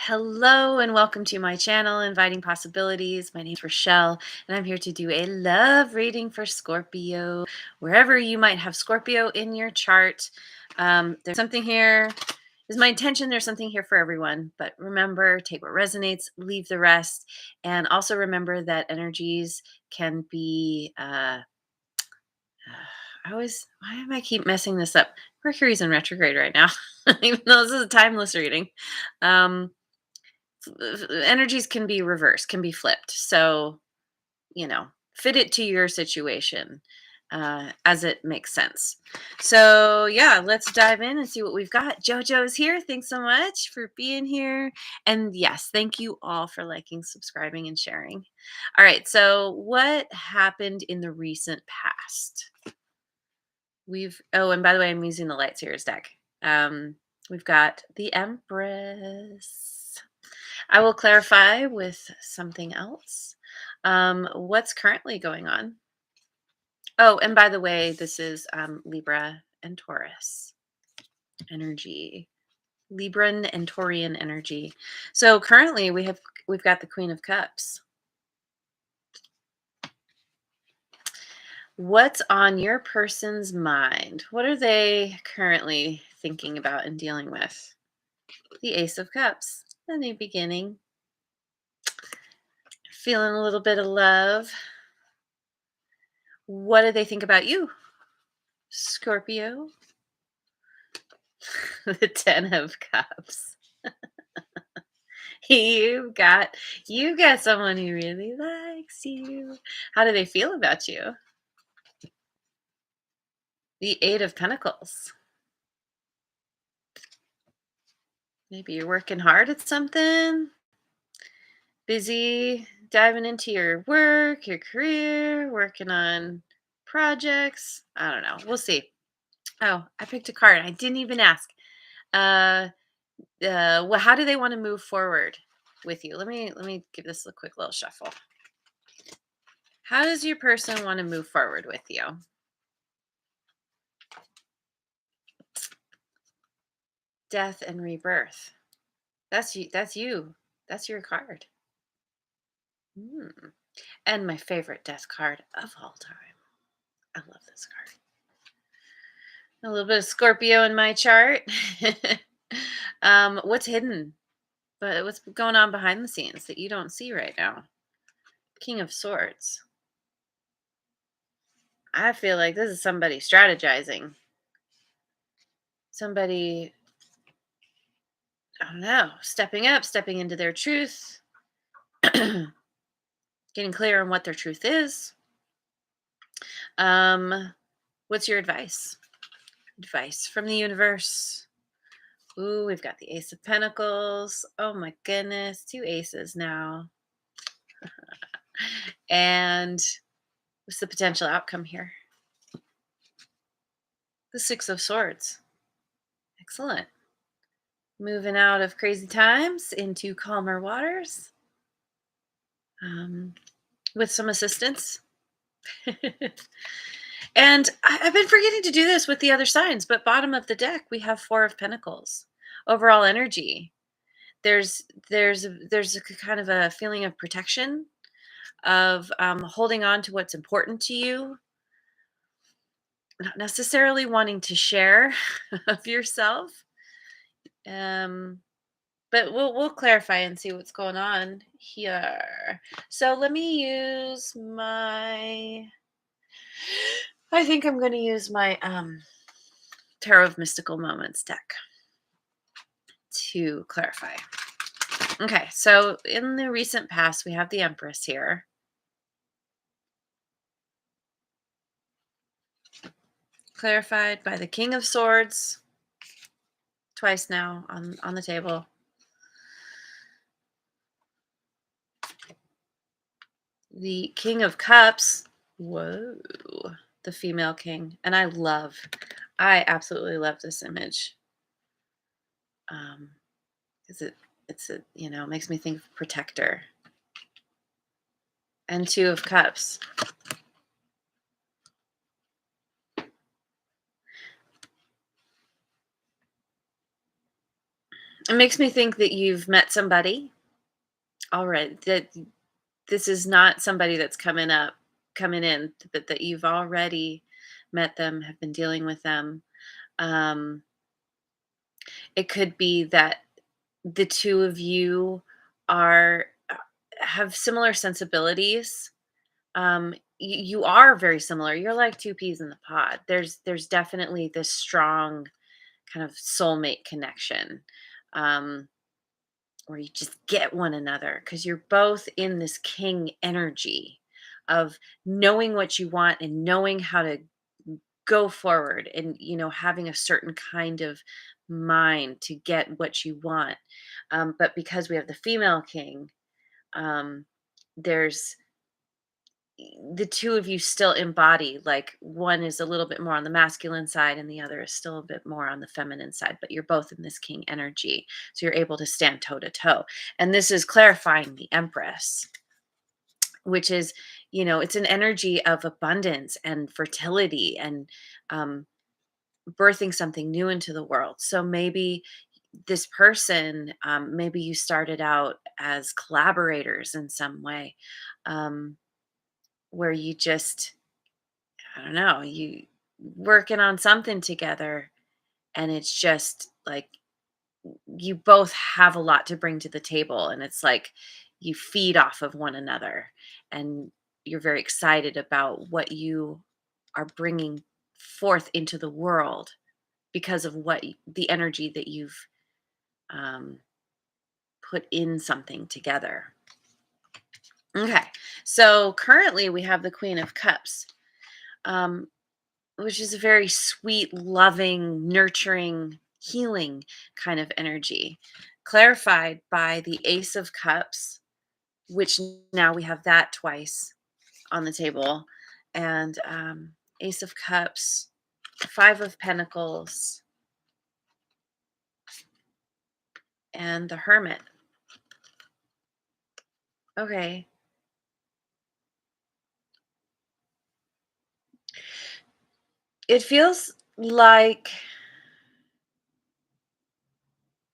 Hello and welcome to my channel, Inviting Possibilities. My name is Rochelle, and I'm here to do a love reading for Scorpio. Wherever you might have Scorpio in your chart, there's something here. Is my intention there's something here for everyone, but remember, take what resonates, leave the rest, and also remember that energies can be why am I keep messing this up? Mercury's in retrograde right now, even though this is a timeless reading. Um, Energies can be reversed, can be flipped. So, fit it to your situation as it makes sense. So, yeah, let's dive in and see what we've got. JoJo's here. Thanks so much for being here. And yes, thank you all for liking, subscribing, and sharing. All right. So, what happened in the recent past? And by the way, I'm using the Light Series deck. We've got the Empress. I will clarify with something else. What's currently going on? Oh, and by the way, this is Libra and Taurus energy. Libran and Taurian energy. So currently we've got the Queen of Cups. What's on your person's mind? What are they currently thinking about and dealing with? The Ace of Cups, a new beginning. Feeling a little bit of love. What do they think about you, Scorpio? The Ten of Cups. You got someone who really likes you. How do they feel about you? The Eight of Pentacles. Maybe you're working hard at something, busy diving into your work, your career, working on projects. I don't know. We'll see. Oh, I picked a card. I didn't even ask. Well, how do they want to move forward with you? Let me give this a quick little shuffle. How does your person want to move forward with you? Death and rebirth. That's you. That's you. That's your card. And my favorite death card of all time. I love this card. A little bit of Scorpio in my chart. What's hidden? But what's going on behind the scenes that you don't see right now? King of Swords. I feel like this is somebody strategizing. Somebody, I don't know, stepping up, stepping into their truth, getting clear on what their truth is. What's your advice? Advice from the universe. Ooh, we've got the Ace of Pentacles. Oh my goodness, two aces now. And what's the potential outcome here? The Six of Swords. Excellent. Moving out of crazy times into calmer waters with some assistance. And I've been forgetting to do this with the other signs, but bottom of the deck, we have Four of Pentacles. Overall energy. There's a kind of a feeling of protection, of holding on to what's important to you, not necessarily wanting to share of yourself. But we'll clarify and see what's going on here. So let me use I think I'm going to use my Tarot of Mystical Moments deck to clarify. Okay, so in the recent past, we have the Empress here. Clarified by the King of Swords. Twice now on the table. The King of Cups. Whoa. The female king. And I absolutely love this image. Because it makes me think of protector. And Two of Cups. It makes me think that you've met somebody already, that this is not somebody that's coming in, but that you've already met them, have been dealing with them. Um, it could be that the two of you are have similar sensibilities. You are very similar. You're like two peas in the pod. There's definitely this strong kind of soulmate connection. Um, where you just get one another because you're both in this king energy of knowing what you want and knowing how to go forward, and having a certain kind of mind to get what you want. But because we have the female king, um, there's the two of you still embody, like, one is a little bit more on the masculine side and the other is still a bit more on the feminine side, but you're both in this king energy, so you're able to stand toe to toe. And this is clarifying the empress, which is, it's an energy of abundance and fertility and um, birthing something new into the world. So maybe this person, maybe you started out as collaborators in some way, um, where you just, I don't know, you working on something together, and it's just like you both have a lot to bring to the table, and it's like you feed off of one another, and you're very excited about what you are bringing forth into the world because of the energy that you've um, put in something together. Okay, so currently we have the Queen of Cups. Um, which is a very sweet, loving, nurturing, healing kind of energy, clarified by the Ace of Cups, which now we have that twice on the table, and Ace of Cups, Five of Pentacles, and the Hermit. Okay. It feels like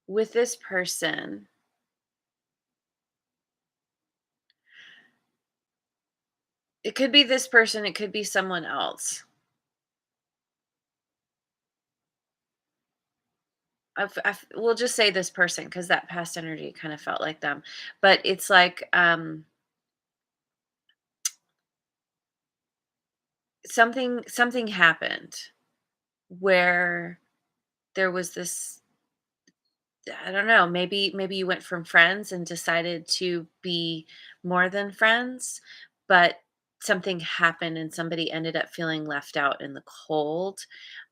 with this person, it could be this person, it could be someone else. We'll just say this person because that past energy kind of felt like them. But it's like something happened where there was this, I don't know, maybe you went from friends and decided to be more than friends, but something happened and somebody ended up feeling left out in the cold.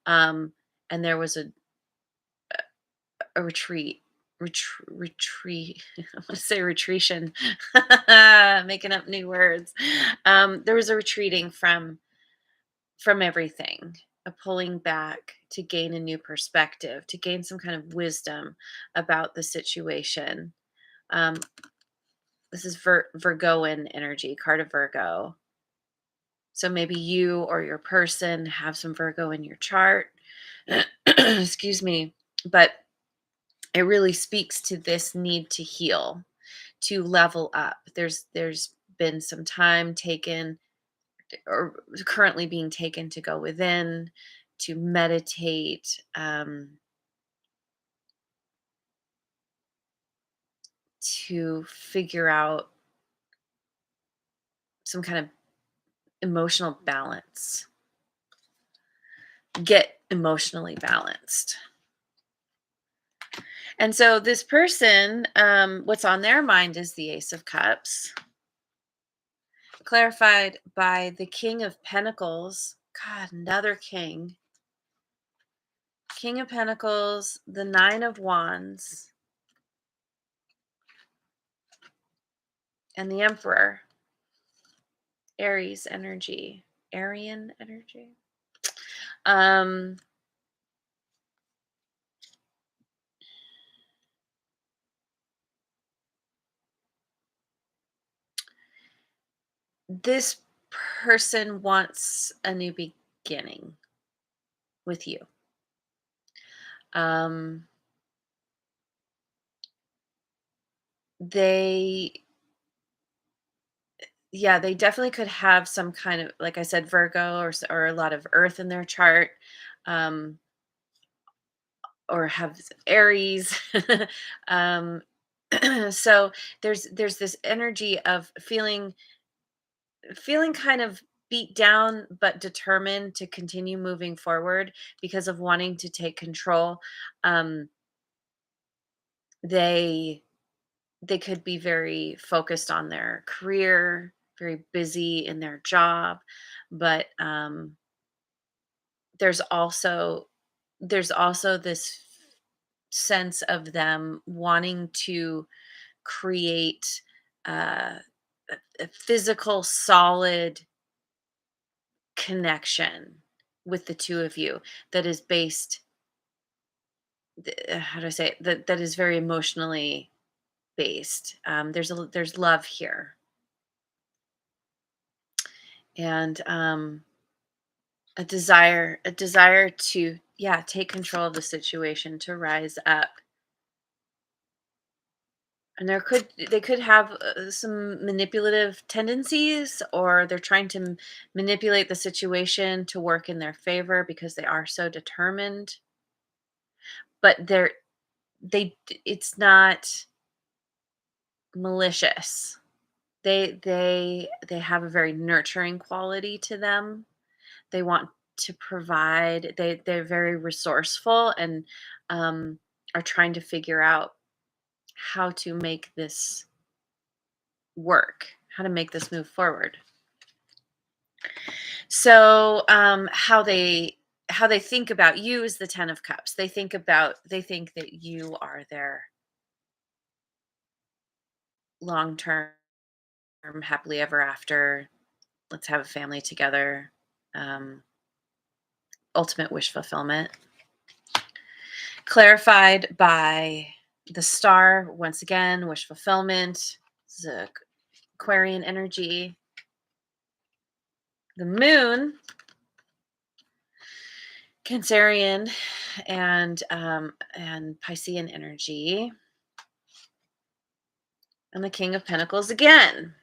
Um, and there was a retreat. Retreat. I want to say retreation. Making up new words. There was a retreating from everything, a pulling back to gain a new perspective, to gain some kind of wisdom about the situation. Um, this is Virgoan energy, card of Virgo. So maybe you or your person have some Virgo in your chart. Excuse me. But it really speaks to this need to heal, to level up. There's been some time taken, or currently being taken, to go within, to meditate, to figure out some kind of emotional balance, get emotionally balanced. And so this person, what's on their mind is the Ace of Cups, clarified by the King of Pentacles. God, another king. King of Pentacles, the Nine of Wands, and the Emperor. Aries energy. Arian energy. Um, this person wants a new beginning with you. Um, they yeah, they definitely could have some kind of, like I said, Virgo, or a lot of earth in their chart, um, or have Aries. um, so there's this energy of feeling kind of beat down but determined to continue moving forward because of wanting to take control. Um, they they could be very focused on their career, very busy in their job, but there's also there's also this sense of them wanting to create uh, a physical, solid connection with the two of you that is based, how do I say it? That is very emotionally based. There's love here, and a desire to, yeah, take control of the situation, to rise up. And they could have some manipulative tendencies, or they're trying to manipulate the situation to work in their favor because they are so determined. But it's not malicious. They have a very nurturing quality to them. They want to provide. They're very resourceful, and um, are trying to figure out how to make this work, how to make this move forward. So, how they think about you is the 10 of cups. They think that you are their long-term, happily ever after, let's have a family together, um, ultimate wish fulfillment. Clarified by the star, once again, wish fulfillment, the Aquarian energy. The moon, Cancerian, and Piscean energy, and the King of Pentacles again.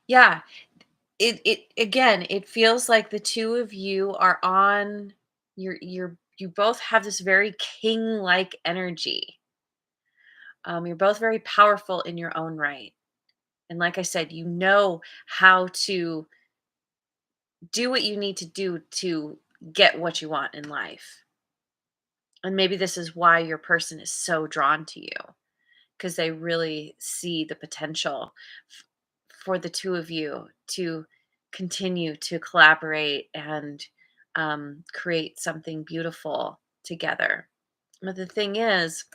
Yeah, it again, it feels like the two of you are on, you both have this very king-like energy. You're both very powerful in your own right. And like I said, you know how to do what you need to do to get what you want in life. And maybe this is why your person is so drawn to you, because they really see the potential f- for the two of you to continue to collaborate and create something beautiful together. But the thing is,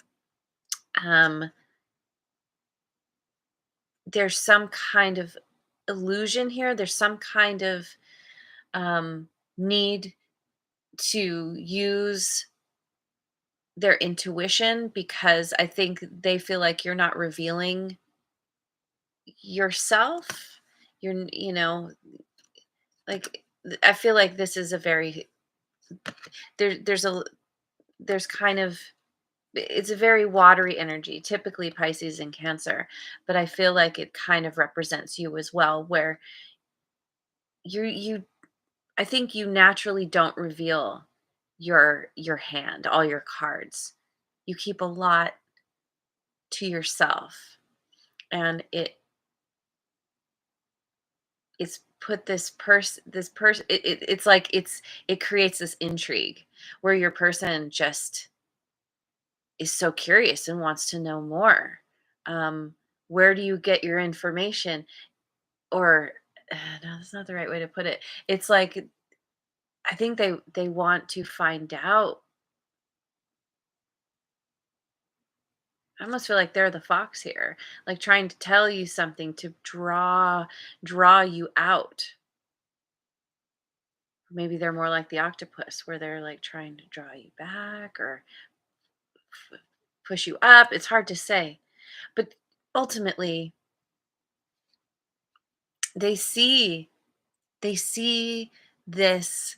um, there's some kind of illusion here. There's some kind of um, need to use their intuition, because I think they feel like you're not revealing yourself. Like, I feel like this is a very there there's a there's kind of it's a very watery energy, typically Pisces and Cancer, but I feel like it kind of represents you as well, where you I think you naturally don't reveal your hand, all your cards. You keep a lot to yourself, and it's put this person it's like it creates this intrigue where your person just is so curious and wants to know more. um where do you get your information? Or no, that's not the right way to put it. It's like, I think they want to find out. I almost feel like they're the fox here, like trying to tell you something to draw you out. Maybe they're more like the octopus, where they're like trying to draw you back, or push you up. It's hard to say. But ultimately, they see they see this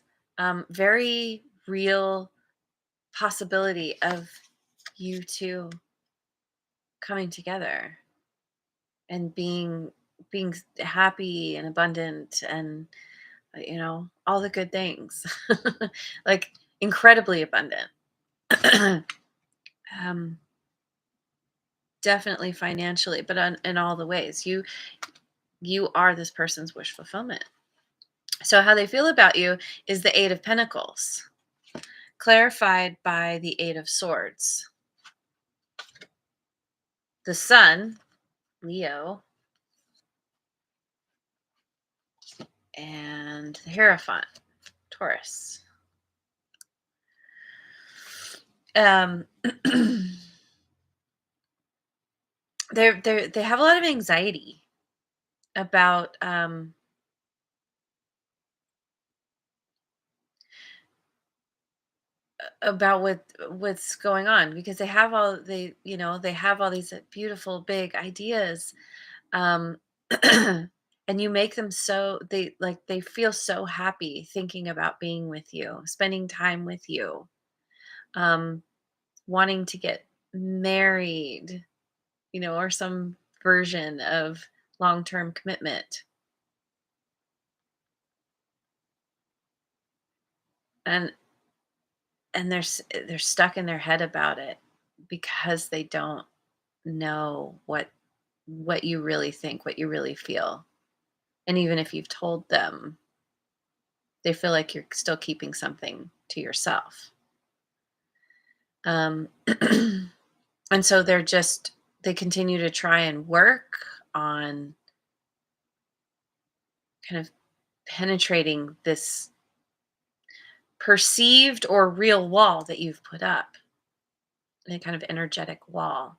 very real possibility of you two coming together and being happy and abundant and all the good things. Like incredibly abundant. um Definitely financially, but in all the ways. You are this person's wish fulfillment. So how they feel about you is the 8 of Pentacles, clarified by the 8 of Swords. The Sun, Leo, and the Hierophant, Taurus. Um they have a lot of anxiety about what's going on, because they have all these beautiful big ideas, um and you make them so they feel so happy thinking about being with you, spending time with you, um wanting to get married, or some version of long-term commitment. And they're stuck in their head about it because they don't know what you really think, what you really feel. And even if you've told them, they feel like you're still keeping something to yourself. Um, and so they continue to try and work on kind of penetrating this perceived or real wall that you've put up, a kind of energetic wall.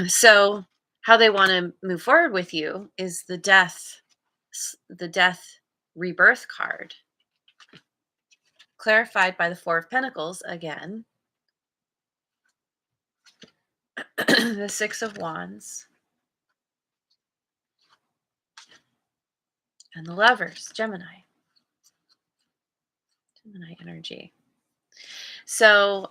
So how they want to move forward with you is the death rebirth card, clarified by the 4 of Pentacles again, the 6 of Wands, and the Lovers, Gemini energy. So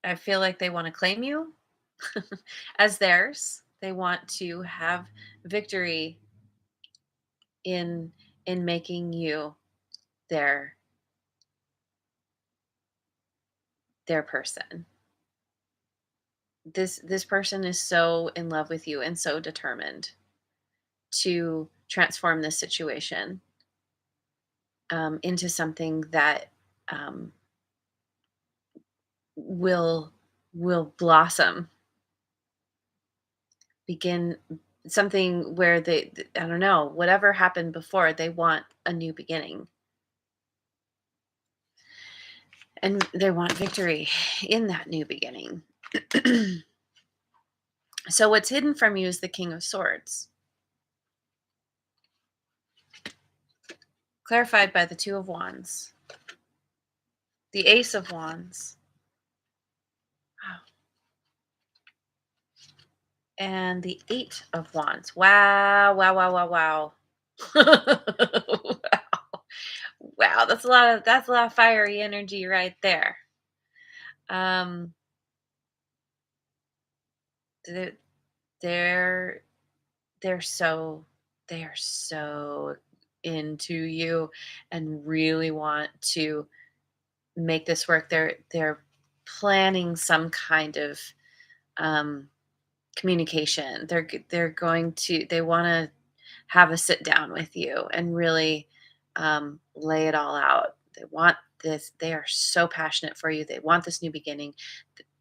I feel like they want to claim you as theirs. They want to have victory in making you their person. This person is so in love with you and so determined to transform this situation, into something that, um, will blossom, begin something where I don't know, whatever happened before, they want a new beginning, and they want victory in that new beginning. So what's hidden from you is the King of Swords, clarified by the 2 of Wands, the Ace of Wands, wow, and the 8 of Wands. Wow, wow, wow, wow, wow. Wow. Wow, that's a lot of fiery energy right there. Um they're they're they're so they are so into you and really want to make this work. They're planning some kind of um communication. They want to have a sit down with you and really, lay it all out. They want this. They are so passionate for you. They want this new beginning.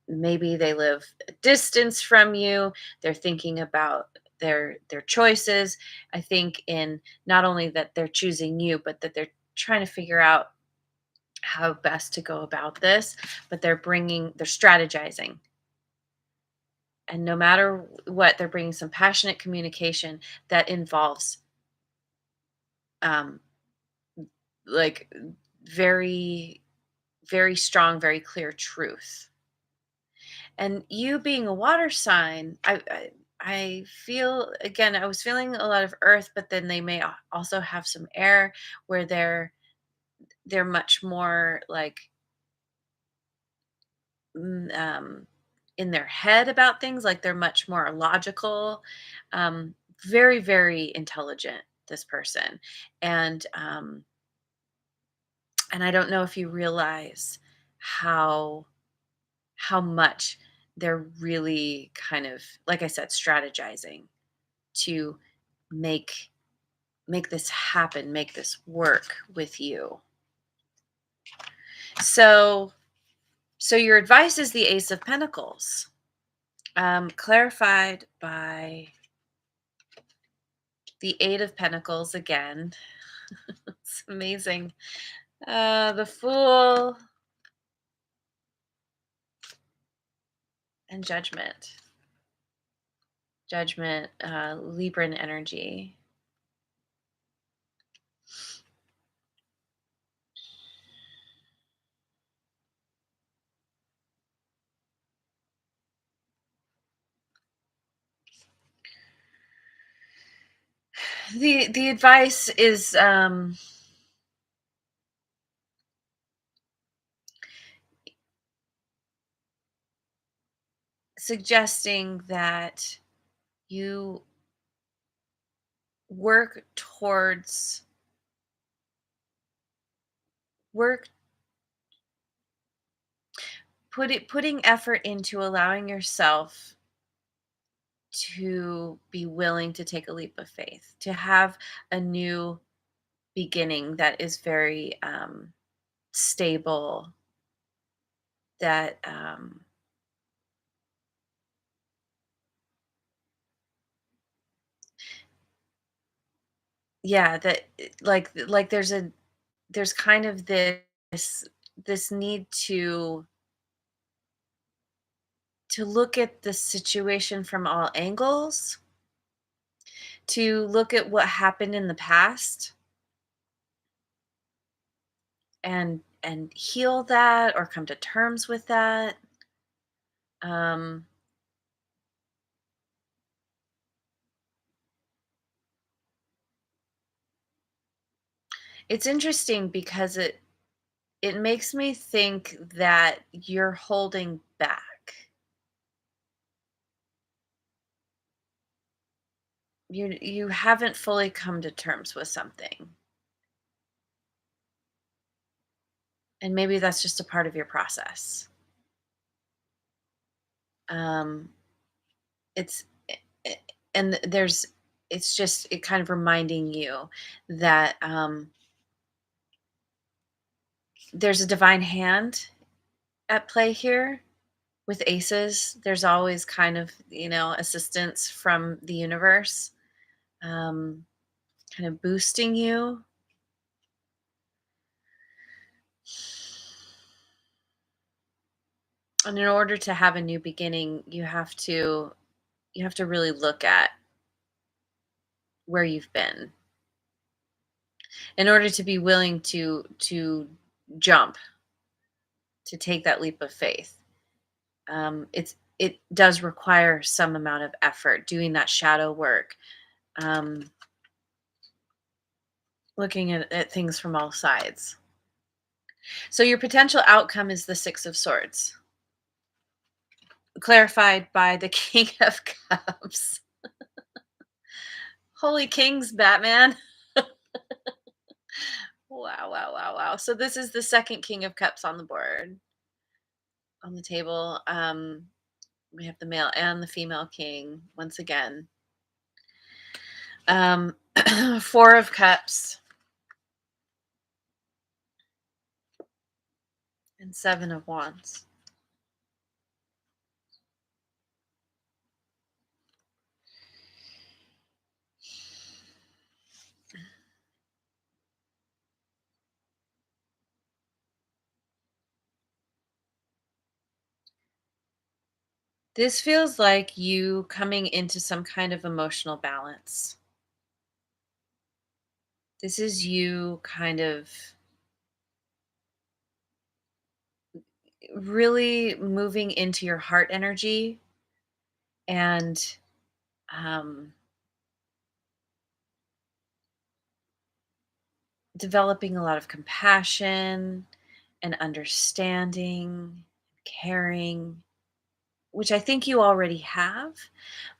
Maybe they live a distance from you. They're thinking about their choices. I think in not only that they're choosing you, but that they're trying to figure out how best to go about this. But they're strategizing, and no matter what, they're bringing some passionate communication that involves, um, like very, very strong, very clear truth. And you being a water sign, I feel again, I was feeling a lot of earth, but then they may also have some air where they're much more like mm, um, in their head about things. Like they're much more logical, um, very very intelligent. This person, and and I don't know if you realize how much they're really kind of, like I said, strategizing to make this happen, make this work with you. So your advice is the Ace of Pentacles, clarified by the Eight of Pentacles again. It's amazing. The Fool and Judgment. Judgment, Libran energy. The advice is suggesting that you work towards work putting effort into allowing yourself to be willing to take a leap of faith, to have a new beginning that is very stable, that yeah, that like there's kind of this need to look at the situation from all angles, to look at what happened in the past and heal that or come to terms with that. um it's interesting because it makes me think that you're holding back. You haven't fully come to terms with something, and maybe that's just a part of your process. um it's i- and there's it's just it kind of reminding you that there's a divine hand at play here. With aces, there's always kind of, assistance from the universe, um, kind of boosting you. And in order to have a new beginning, you have to really look at where you've been in order to be willing to jump, to take that leap of faith. It does require some amount of effort doing that shadow work, um, looking at things from all sides. So your potential outcome is the Six of Swords, clarified by the King of Cups. Holy Kings, Batman. Wow, wow, wow, wow. So this is the second King of Cups on the board, on the table. We have the male and the female king once again. Um, Four of Cups and Seven of Wands. This feels like you coming into some kind of emotional balance. This is you kind of really moving into your heart energy and um, developing a lot of compassion and understanding, caring, which I think you already have.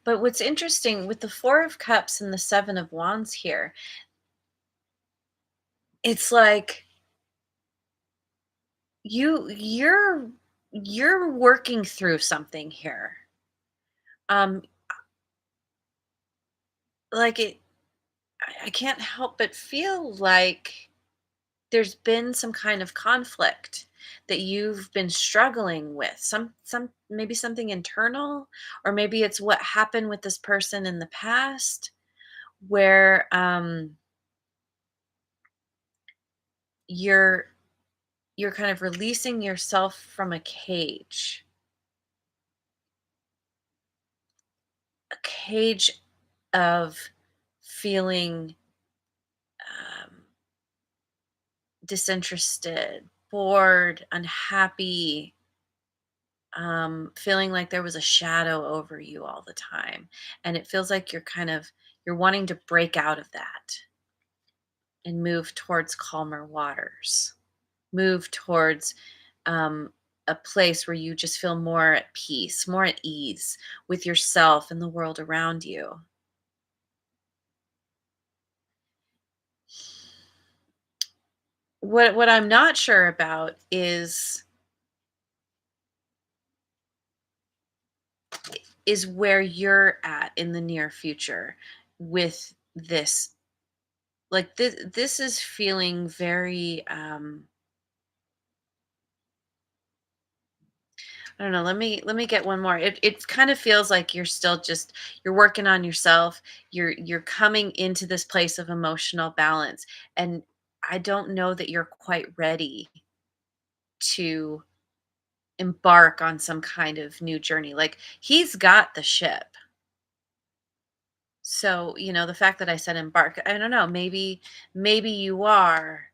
But what's interesting with the Four of Cups and the Seven of Wands here, it's like you're working through something here. Um, like I can't help but feel like there's been some kind of conflict that you've been struggling with. Some maybe something internal, or maybe it's what happened with this person in the past where you're you're kind of releasing yourself from a cage of feeling um, disinterested, bored, unhappy, feeling like there was a shadow over you all the time. And it feels like you're wanting to break out of that and move towards calmer waters, move towards um, a place where you just feel more at peace, more at ease with yourself and the world around you. What I'm not sure about is where you're at in the near future with this. Like this is feeling very I don't know, let me get one more. It kind of feels like you're still just you're working on yourself. You're coming into this place of emotional balance, and I don't know that you're quite ready to embark on some kind of new journey. Like he's got the ship. So, the fact that I said embark, I don't know, maybe you are.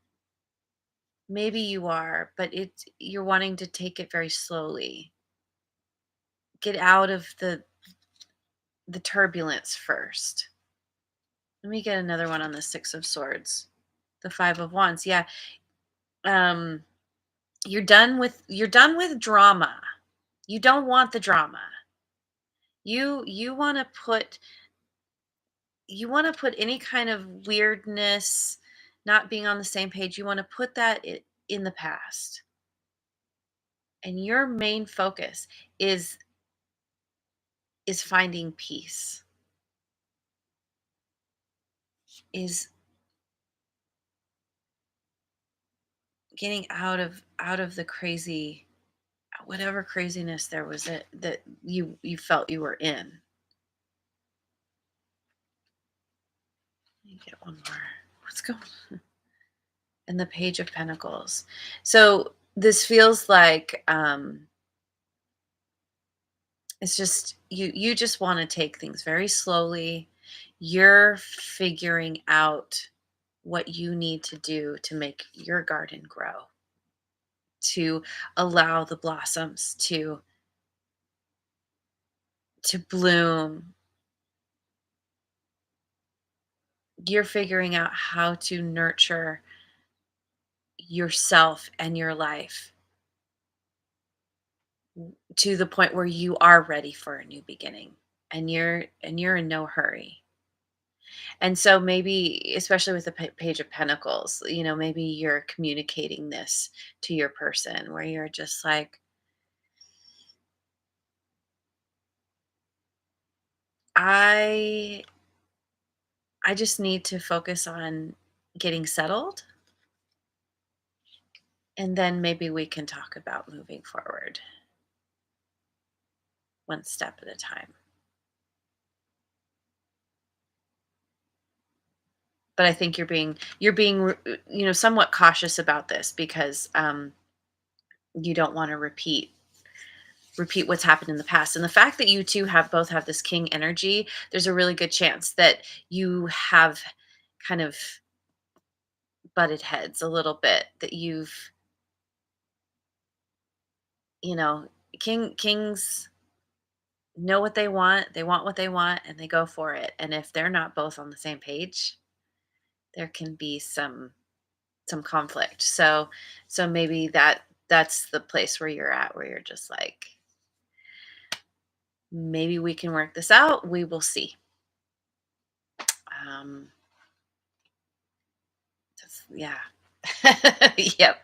Maybe you are, but you're wanting to take it very slowly. Get out of the turbulence first. Let me get another one on the 6 of swords. The 5 of wands. Yeah. Um you're done with drama. You don't want the drama. You want to put any kind of weirdness, not being on the same page. You want to put that in the past. And your main focus is is finding peace. Is getting out of the crazy, whatever craziness there was that you felt you were in. Let me get one more. What's going on? And the Page of Pentacles. So this feels like it's just you just want to take things very slowly. You're figuring out what you need to do to make your garden grow, to allow the blossoms to bloom. You're figuring out how to nurture yourself and your life to the point where you are ready for a new beginning, and you're in no hurry. And so maybe, especially with the Page of Pentacles, maybe you're communicating this to your person where you're just like, I I just need to focus on getting settled, and then maybe we can talk about moving forward one step at a time. But I think you're being somewhat cautious about this because you don't want to repeat what's happened in the past. And the fact that you two both have this king energy, there's a really good chance that you have kind of butted heads a little bit, that you've, you know, kings know what they want what they want, and they go for it. And if they're not both on the same page, there can be some conflict. So maybe that's the place where you're at, where you're just like, maybe we can work this out. We will see. Um, yeah. Yep.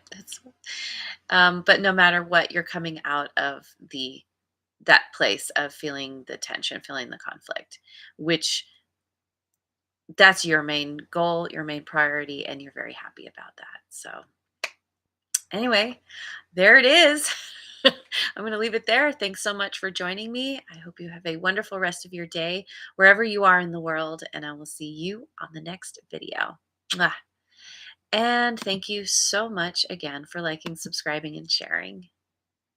But no matter what, you're coming out of that place of feeling the tension, feeling the conflict, which that's your main goal, your main priority, and you're very happy about that. So anyway, there it is. I'm going to leave it there. Thanks so much for joining me. I hope you have a wonderful rest of your day, wherever you are in the world, and I will see you on the next video. Mwah. And thank you so much again for liking, subscribing, and sharing.